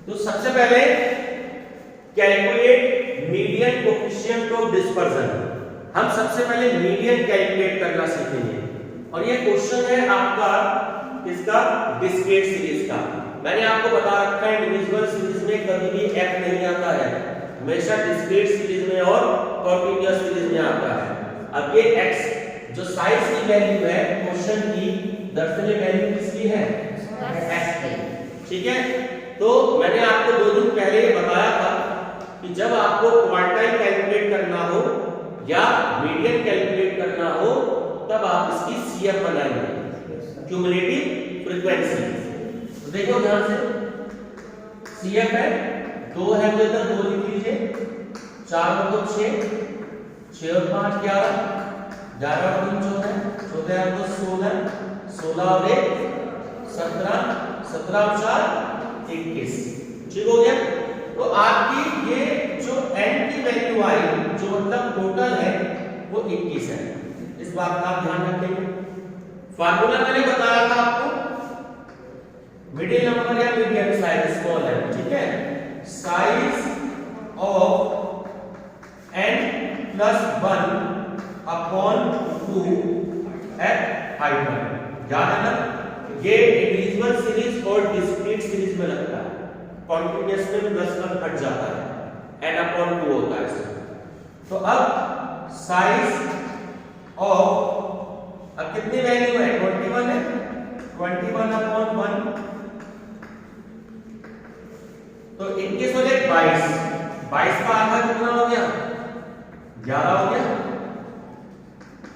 तो सबसे पहले calculate median coefficient of dispersion. हम सबसे पहले मीडियन कैलकुलेट करना सीखेंगे और ये क्वेश्चन है आपका इसका डिस्क्रीट सीरीज का। मैंने आपको बता रखा है इंडिविजुअल सीरीज में कभी भी f नहीं आता है, हमेशा डिस्क्रीट सीरीज में और कंटीन्यूअस सीरीज में आता है। अब ये x जो साइज की वैल्यू है क्वेश्चन की, दरअसल वैल्यू किसकी है? x की। ठीक है, तो मैंने आपको 2 दिन पहले बताया था कि जब आपको क्वार्टाइल कैलकुलेट करना हो या मीडियन कैलकुलेट करना हो तब आप इसकी CF बनाएंगे, क्यूमुलेटिव फ्रीक्वेंसी। तो देखो ध्यान से, CF है 2 है तो इधर 2 लिख लीजिए, 4 और 2 6, 6 और 5 11, 11 और 3 14, 14 और 2 16, 16 और 1 17, 17 और 4 21। ठीक हो गया। तो आपकी ये जो n की वैल्यू आई जो मतलब टोटल है वो 21 है। इस बात का आप ध्यान रखेंगे। फार्मूला मैंने बताया था आपको, मिडिल नंबर या मीडियम साइज स्मॉल है, ठीक है, size of n plus 1 upon 2 at height 1। याद है ना, ये इंडिविजुअल सीरीज और डिस्क्रीट सीरीज में लगता है, कॉन्टिन्यूअस में प्लस 1 हट जाता है, n अपॉन 2 होता है इसमें। तो अब साइज ऑफ, अब कितनी वैल्यू है? 21 है, 21 अपॉन 1 तो 21 और 1 22, 22 का आधा कितना हो गया? 11 हो गया।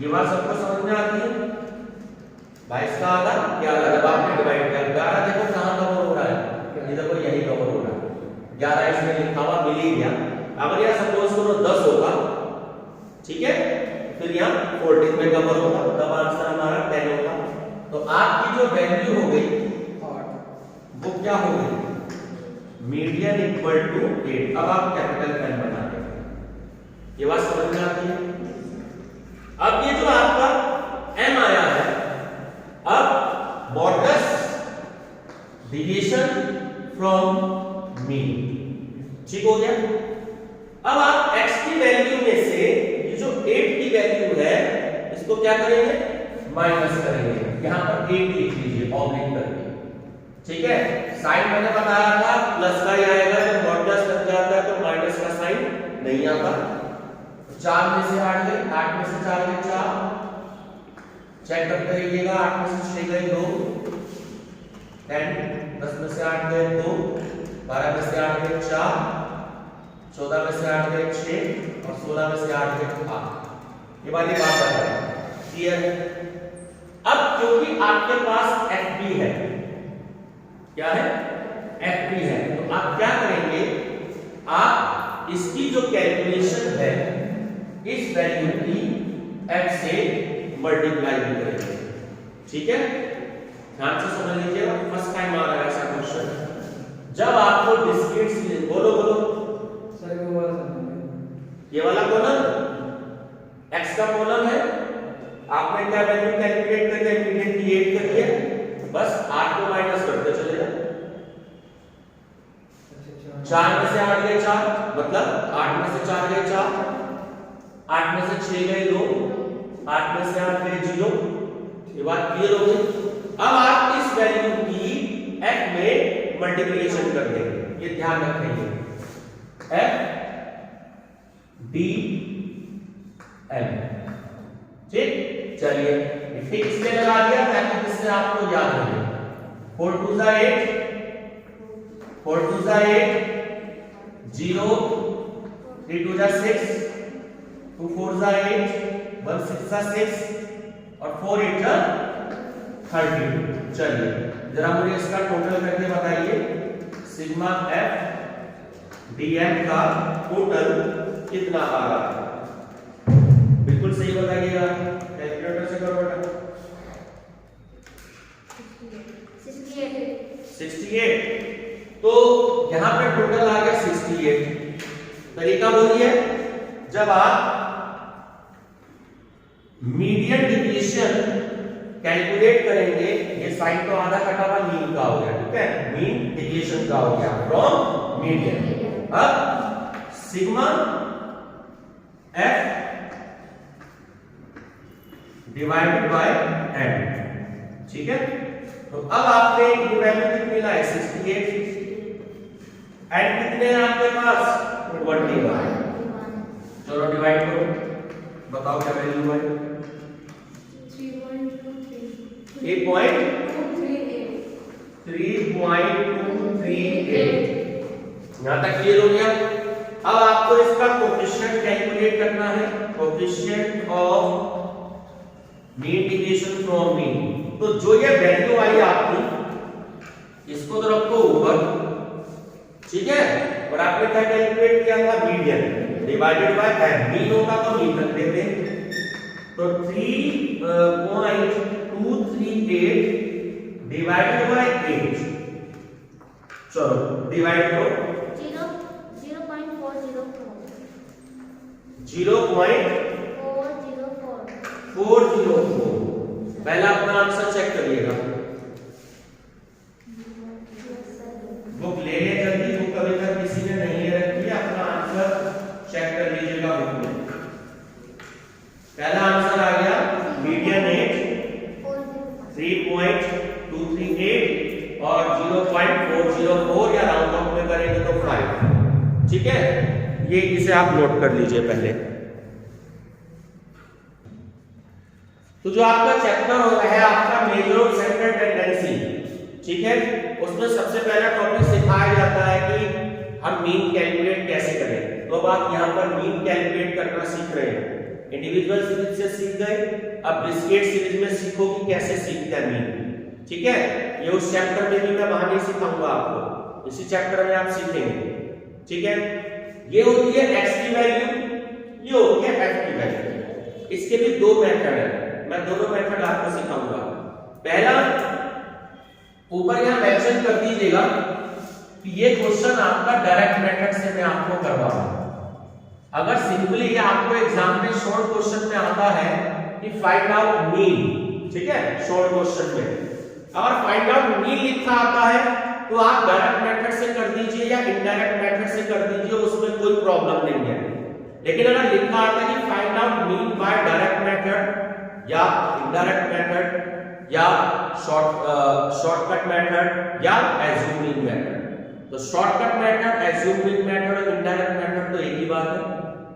ये बात सबको समझ में आती है? 22 का आधा 11, जब आपने डिवाइड किया 11 देखो कहां कवर हो रहा है, इधर को यही कवर हो रहा है, 11 इसमें लिखा हुआ मिल ही गया। अगर यह सपोज करो 10 होगा, ठीक है, फिर यहाँ 14 में कवर होगा, तब आंसर हमारा 10 होगा। तो आपकी जो वैल्यू हो गई वो क्या हो गई? Median equal to 8। अब आप कैपिटल N बना देंगे, ये बात समझ में आती है? अब ये जो आपका M आया है, अब मॉडुलस डिविएशन फ्रॉम मीन, ठीक हो गया। अब आप x की वैल्यू में से ये जो 8 की वैल्यू है इसको क्या करेंगे? माइनस करेंगे। यहां पर 8 लिख लीजिए ऑब्लिक करके, ठीक है। साइन मैंने बताया था प्लस का ही आएगा, जब मॉडुलस लग जाता है तो माइनस का साइन नहीं आता। 4 में से 8 गए, 8 में से 4 गए 4, चेक करते रहिएगा, 8 में से 6 गए 2, 10, 10 में से 8 गए 2, 12 में से 8 गए 4, 14 में से 8 गए 6 और 16 में से 8 गए 8। ये वाली बात है, क्लियर? अब क्योंकि आपके पास FB है, क्या है? FB है, तो आप क्या करेंगे? आप इसकी जो कैलकुलेशन है इस वैल्यू की f से मल्टीप्लाई भी करेंगे, ठीक है। ध्यान से समझ लीजिएगा, फर्स्ट टाइम आ रहा है ऐसा क्वेश्चन। जब आपको डिस्क्रीट सीरीज, बोलो बोलो सर, ये वाला कॉलम x का कॉलम है, आपने क्या वैल्यू कैलकुलेट करके मीडियन की 8 कर दिया, बस 8 को माइनस करते चले जाओ। 4 में से 8 गए 4, मतलब 8 में से 4 गए 4, 8 में से 6 गए 2, 8 में से 8 गए 0। ये बात क्लियर हो गई। अब आप इस वैल्यू की f में मल्टीप्लिकेशन कर देंगे, ये ध्यान रखेंगे, f d m, ठीक। चलिए ठीक इसमें लगा दिया ताकि जिससे आपको याद रहे। 4 2 जा 8, 4 2 जा 8, 0, 3 2 जा 6, 2 4 जा 8, 1 6 जा 6 और 4 8 जा 32। चलिए जरा मुझे इसका टोटल करके बताइए, सिग्मा f dm का टोटल कितना आ रहा है? बिल्कुल सही बताइएगा, कैलकुलेटर से करो बेटा। 68, तो यहां पे टोटल आ गया 68। तरीका बोलिए, जब आप मीडियन डिविएशन कैलकुलेट करेंगे, ये साइन तो आधा कटा हुआ मीन का हो गया, ठीक है, मीन डेविएशन का हो गया फ्रॉम मीडियन। अब sigma f divided by n, ठीक है। तो अब आपने ये वैल्यू कितनी लाई 68, एन कितने हैं आपके पास 21। चलो डिवाइड करो, बताओ क्या वैल्यू है। 3.238। यहां तक क्लियर हो गया। अब आपको इसका कोएफिशिएंट कैलकुलेट करना है, coefficient of mean deviation from mean. तो जो ये वैल्यू आई आपकी, इसको तो रखो ऊपर, ठीक है, और आपने क्या कैलकुलेट किया था, median divided by n. Mean होगा तो मीन रख देते, तो 3.238 डिवाइडेड बाय 8। चलो डिवाइड करो, 0.404। पहला अपना आंसर चेक करिएगा, बुक ले ले जल्दी, बुक अभी तक किसी ने नहीं रखी है, अपना आंसर चेक कर लीजिएगा बुक में। पहला आंसर आ गया मीडियन 3.238 और 0.404 या राउंड ऑफ में करेंगे तो 5, ठीक है। ये इसे आप नोट कर लीजिए पहले। तो जो आपका चैप्टर है आपका मेजर ऑफ सेंट्रल टेंडेंसी, ठीक है, उसमें सबसे पहला टॉपिक सिखाया जाता है कि हम मीन कैलकुलेट कैसे करें। तो अब आप यहाँ पर मीन कैलकुलेट करना सीख रहे हैं। इंडिविजुअल सीरीज से सीख गए, अब डिस्क्रीट सीरीज में सीखो कि कैसे सीखते हैं मीन, ठीक है। ये उस चैप्टर में भी मैं वहां नहीं सिखाऊंगा आपको, इसी चैप्टर में आप सीखेंगे, ठीक है। ये होती है x की वैल्यू, ये होती है f की वैल्यू। इसके भी दो मेथड है, मैं दोनों मेथड आपको सिखाऊंगा। पहला, ऊपर यहां मेंशन कर दीजिएगा कि ये क्वेश्चन आपका डायरेक्ट मेथड से मैं आपको करवा रहा हूं। अगर सिंपली ये आपको एग्जाम में शॉर्ट क्वेश्चन में आता है कि फाइंड आउट मीन, ठीक है, शॉर्ट क्वेश्चन में अगर फाइंड आउट मीन लिखा आता है तो आप डायरेक्ट मेथड से कर दीजिए या इनडायरेक्ट मेथड से कर दीजिए, उसमें कोई प्रॉब्लम नहीं है। लेकिन अगर लिखा आता है कि find out mean by direct method या इनडायरेक्ट मेथड या शॉर्टकट मेथड या एज्यूमिंग मेथड, तो शॉर्टकट मेथड, एज्यूमिंग मेथड और इनडायरेक्ट मेथड तो एक ही बात है,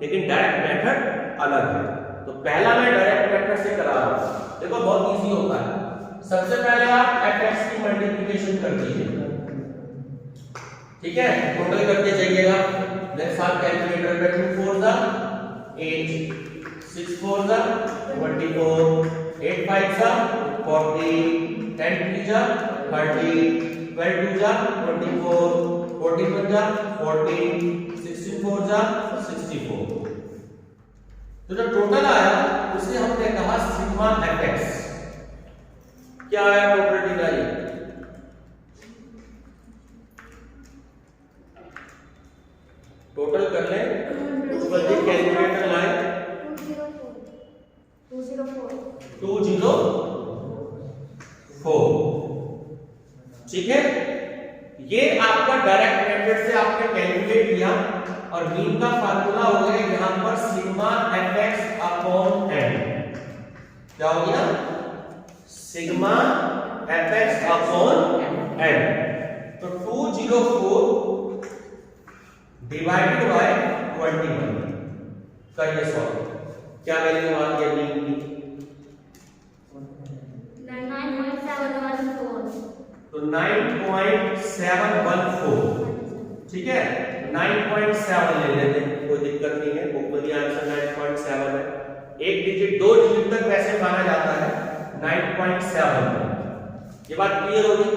लेकिन डायरेक्ट मेथड अलग है। तो पहला मैं डायरेक्ट मेथड से करा रहा हूं, देखो बहुत इजी होता है। सबसे पहले आप fx की मल्टीप्लिकेशन कर दीजिए, ठीक है, टोटल करके जाइएगा। मेरे साथ कैलकुलेटर पे 2 4 जा 8, 6 4 जा 24, 8 5 जा 40, 10 3 जा 30, 12 2 जा 24, 14 1 जा 40, 16 4 जा 64। तो जो टोटल आया उसे हमने कहा सिग्मा fx। क्या आया टोटल निकालिए, टोटल कर ले, उस पर कैलकुलेटर लाए 204, ठीक है। ये आपका डायरेक्ट मेथड से आपने कैलकुलेट किया और मीन का फार्मूला हो गया यहां पर सिग्मा fx अपॉन n। क्या हो गया, सिग्मा fx अपॉन n। तो 204 डिवाइडेड बाय 21 करिए सॉल्व। क्या वैल्यू आ गई मीन की, 9.714। तो 9.714, ठीक है, 9.7 ले लेते हैं, कोई दिक्कत नहीं है, बुक में भी आंसर 9.7 है। एक डिजिट, दो डिजिट तक वैसे माना जाता है 9.7। ये बात क्लियर होगी।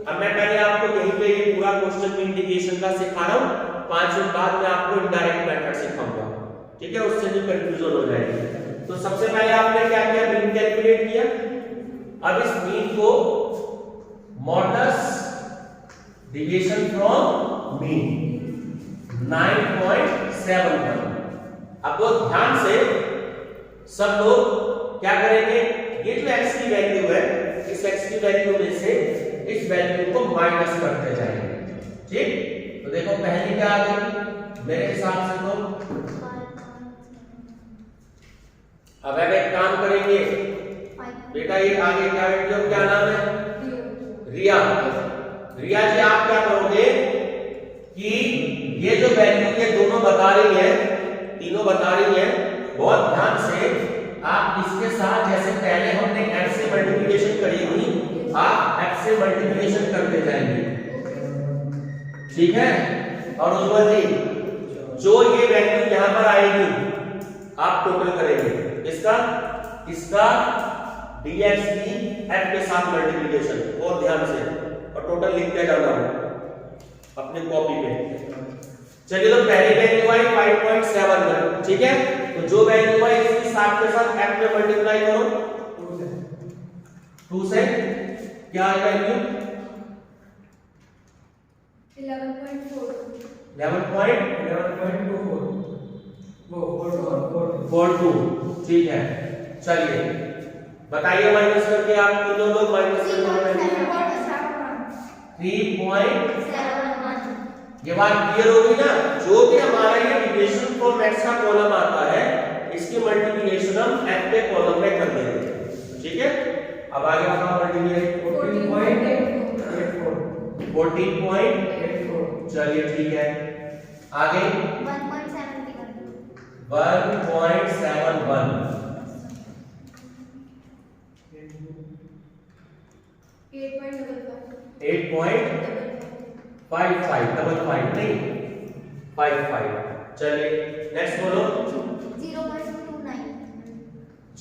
अब मैं पहले आपको यहीं पे ये पूरा क्वेश्चन मीन डेविएशन का सिखा रहा हूं, 5 मिनट बाद में आपको इनडायरेक्ट मेथड सिखाऊंगा, ठीक है, उससे भी कंफ्यूजन हो जाएगी। तो सबसे पहले आपने क्या किया, मीन कैलकुलेट किया। अब इस मीन को मॉडुलस डेविएशन फ्रॉम मीन 9.71। अब बहुत ध्यान से सब लोग क्या करेंगे, ये जो x की वैल्यू है इस x की वैल्यू में से इस वैल्यू को माइनस करते जाएंगे। ठीक, तो देखो पहली क्या आ गई मेरे हिसाब से तो अब एक काम करेंगे बेटा, ये आगे क्या वैल्यू क्या नाम है रिया। रिया जी आप क्या करोगे कि ये जो वैल्यू ये दोनों बता रही है, तीनों बता रही है, बहुत ध्यान से आप इसके साथ जैसे पहले हमने f से मल्टीप्लिकेशन करी थी, आप f से मल्टीप्लिकेशन करते जाएंगे। ठीक है, और उज्जवल जी जो ये वैल्यू यहां पर आएगी आप टोटल करेंगे इसका dx की f के साथ मल्टीप्लिकेशन, बहुत ध्यान से, और टोटल लिखते जाना अपने कॉपी पे। चलिए तो पहली वैल्यू आई 5.71, ठीक है, तो जो वैल्यू आई इसकी साथ के साथ f में मल्टीप्लाई करो 2 से क्या है वैल्यू 11.42, ठीक है। चलिए बताइए माइनस करके आप तीनों लोग माइनस करके 3.71। ये बात क्लियर होगी ना, जो भी हमारा ये डिविजन फ्रॉम x का कॉलम आता है इसकी मल्टीप्लिकेशन हम f के कॉलम में कर देंगे। ठीक है, अब आगे बताओ मल्टीप्लिकेशन 14.84, चलिए ठीक है, आगे 1.71 8.55 नहीं 55। चलिए नेक्स्ट बोलो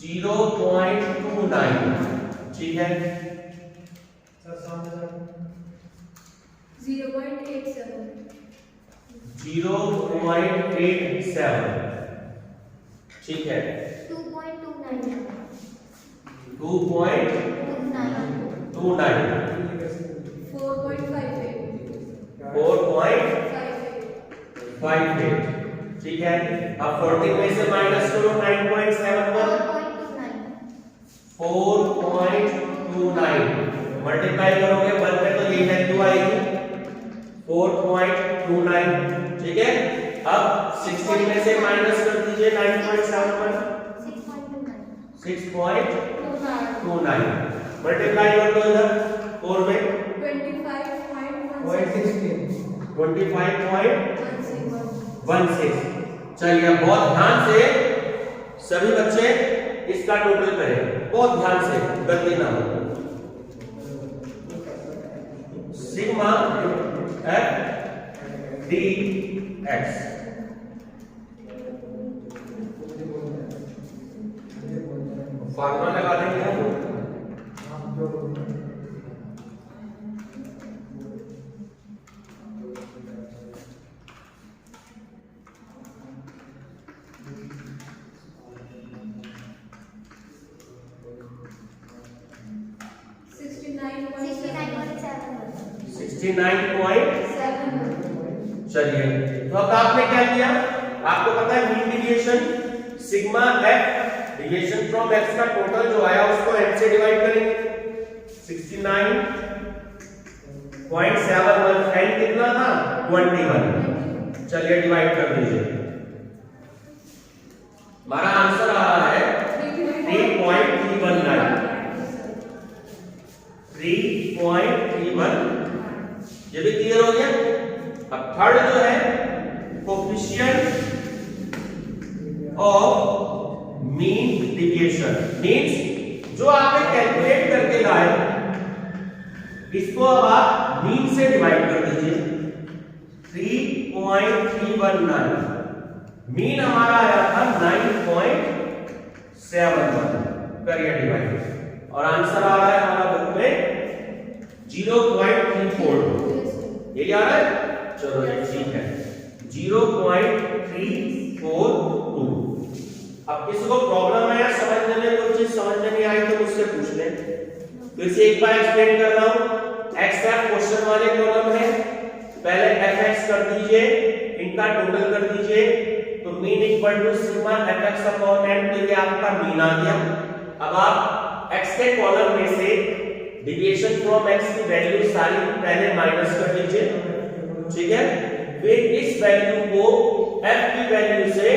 0.29, ठीक है। 0.87, ठीक है। 2.29, 4.58, ठीक है। अब 14 में से माइनस करो 9.71, 4.29 मल्टीप्लाई करोगे 1 में तो ये वैल्यू आएगी 4.29, ठीक है। अब 16 में से माइनस कर दीजिए 9.71, 6.29 मल्टीप्लाई कर दो इधर 4 में 25.16। चलिए बहुत ध्यान से सभी बच्चे इसका टोटल करें, बहुत ध्यान से, गलती ना हो। सिग्मा f dx फॉर्मूला लगा देंगे हम। चलिए तो अब आपने क्या किया, आपको पता है mean deviation sigma f deviation from x का टोटल जो आया उसको n से डिवाइड करेंगे। 69.71 n कितना था 21, चलिए डिवाइड कर दीजिए। हमारा आंसर आ रहा है 3.31। ये भी क्लियर हो गया। अब थर्ड जो है coefficient of mean deviation, means जो आपने कैलकुलेट करके लाए इसको अब आप मीन से डिवाइड कर दीजिए। 3.319 मीन हमारा आया था 9.71, करिए डिवाइड और आंसर आ रहा है हमारा बुक में 0.342। ये क्या है, चलो ठीक है 0.342। अब किसी को प्रॉब्लम है समझने में, कोई चीज समझ में नहीं आई तो मुझसे पूछ ले। फिर से एक बार एक्सप्लेन कर रहा हूं। x का क्वेश्चन वाले कॉलम है, पहले fx कर दीजिए, इनका टोटल कर दीजिए, तो mean equal to sigma fx upon n, तो ये आपका मीन आ गया। अब आप x के कॉलम में से डिविएशन फ्रॉम x की वैल्यू सारी पहले माइनस कर लीजिए, ठीक है, फिर इस वैल्यू को f की वैल्यू से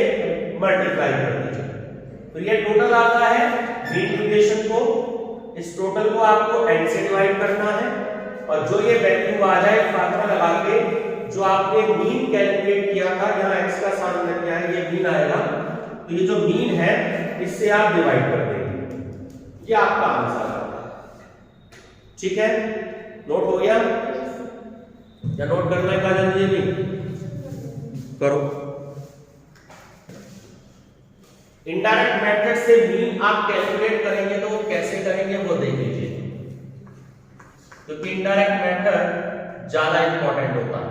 मल्टीप्लाई कर दीजिए, तो ये टोटल आता है मीन डिविएशन को। इस टोटल को आपको n से डिवाइड करना है और जो ये वैल्यू आ जाए फार्मूला लगा के जो आपने मीन कैलकुलेट किया था, यहाँ x का सामने किया है, ये मीन आएगा, तो ये जो मीन है इससे आप डिवाइड कर देंगे, ये आपका आंसर आता है, ठीक है। नोट हो गया या नोट करना है? का जल्दी भी करो। इनडायरेक्ट मेथड से मीन आप कैलकुलेट करेंगे तो वो कैसे करेंगे वो देख लीजिए, क्योंकि इनडायरेक्ट मेथड ज्यादा इंपॉर्टेंट होता है,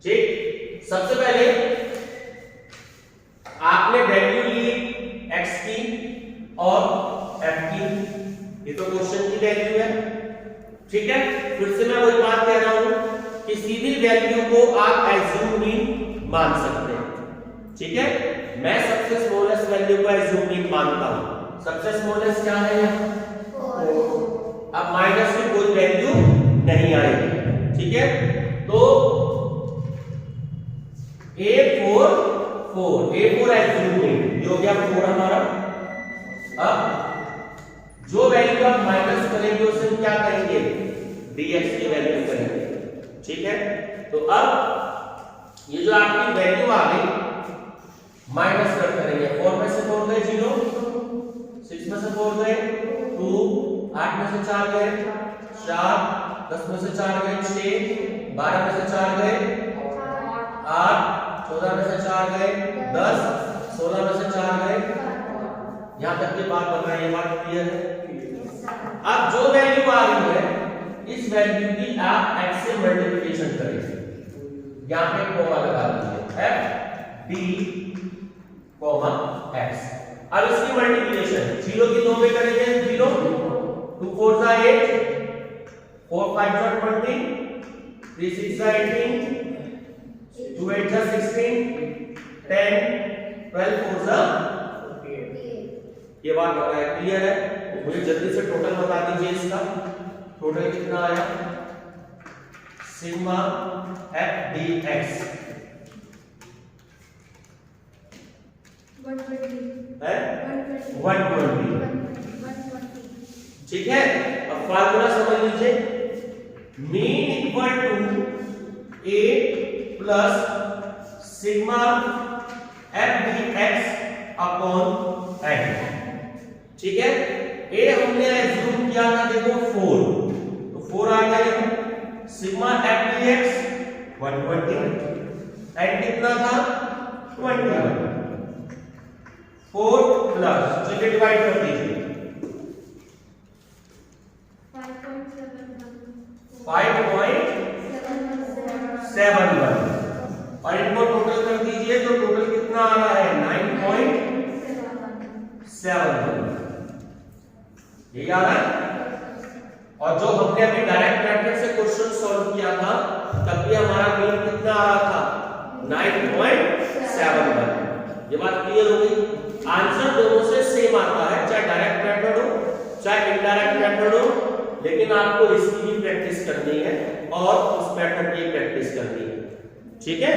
ठीक। सबसे पहले आपने वैल्यू ली x की और f की, ये तो क्वेश्चन की वैल्यू है, ठीक है। फिर से मैं वही बात कह रहा हूं कि सीधी वैल्यू को आप एज्यूम मीन मान सकते हैं, ठीक है। मैं सबसे स्मॉलेस्ट वैल्यू को एज्यूम मीन मानता हूं। सबसे स्मॉलेस्ट क्या है यहाँ? 4। अब माइनस की कोई वैल्यू नहीं आएगी, ठीक है। तो A4 एज्यूम मीन ये हो गया 4 हमारा। अब जो वैल्यू आप माइनस करेंगे उसे क्या करेंगे? dx की वैल्यू करेंगे, ठीक है। तो अब ये जो आपकी वैल्यू आ गई माइनस कर करेंगे, 4 में से 4 गए 0, 6 में से 4 गए 2, 8 में से 4 गए 4, 10 में से 4 गए 6, 12 में से 4 गए 8, 14 में से 4 गए 10, 16 में से 4 गए। यहां तक की बात बन रही है, बात क्लियर है। अब जो वैल्यू आ रही है इस वैल्यू की आप x से मल्टीप्लिकेशन करेंगे, यहां पे कोमा लगा दीजिए f d x। अब इसकी मल्टीप्लिकेशन 0 की 2 में करेंगे 0, 2 4 जा 8, 4 5 जा 20, 3 6 जा 18, 2 8 जा 16, 10 12 4 जा 8। ये बात हो रहा है, क्लियर है? मुझे जल्दी से टोटल बता दीजिए इसका, टोटल कितना आया? सिग्मा f dx 120, ठीक है। अब फार्मूला समझ लीजिए, mean equal to a plus sigma f dx upon n, ठीक है। a हमने एज्यूम किया था, देखो 4, तो 4 आ गया यहाँ, सिग्मा f dx 120, n कितना था? 21, 4 प्लस, चलिए डिवाइड कर दीजिए, 5.71 और इनको टोटल कर दीजिए, तो टोटल कितना आ रहा है? 9.71, ये आ रहा है। और जो हमने अभी डायरेक्ट मेथड से क्वेश्चन सॉल्व किया था तब भी हमारा मीन कितना आ रहा था? 9.71। ये बात क्लियर हो गई? आंसर दोनों से सेम आता है, चाहे डायरेक्ट मेथड हो चाहे इनडायरेक्ट मेथड हो, लेकिन आपको इसकी भी प्रैक्टिस करनी है और उस मेथड की प्रैक्टिस करनी है, ठीक है।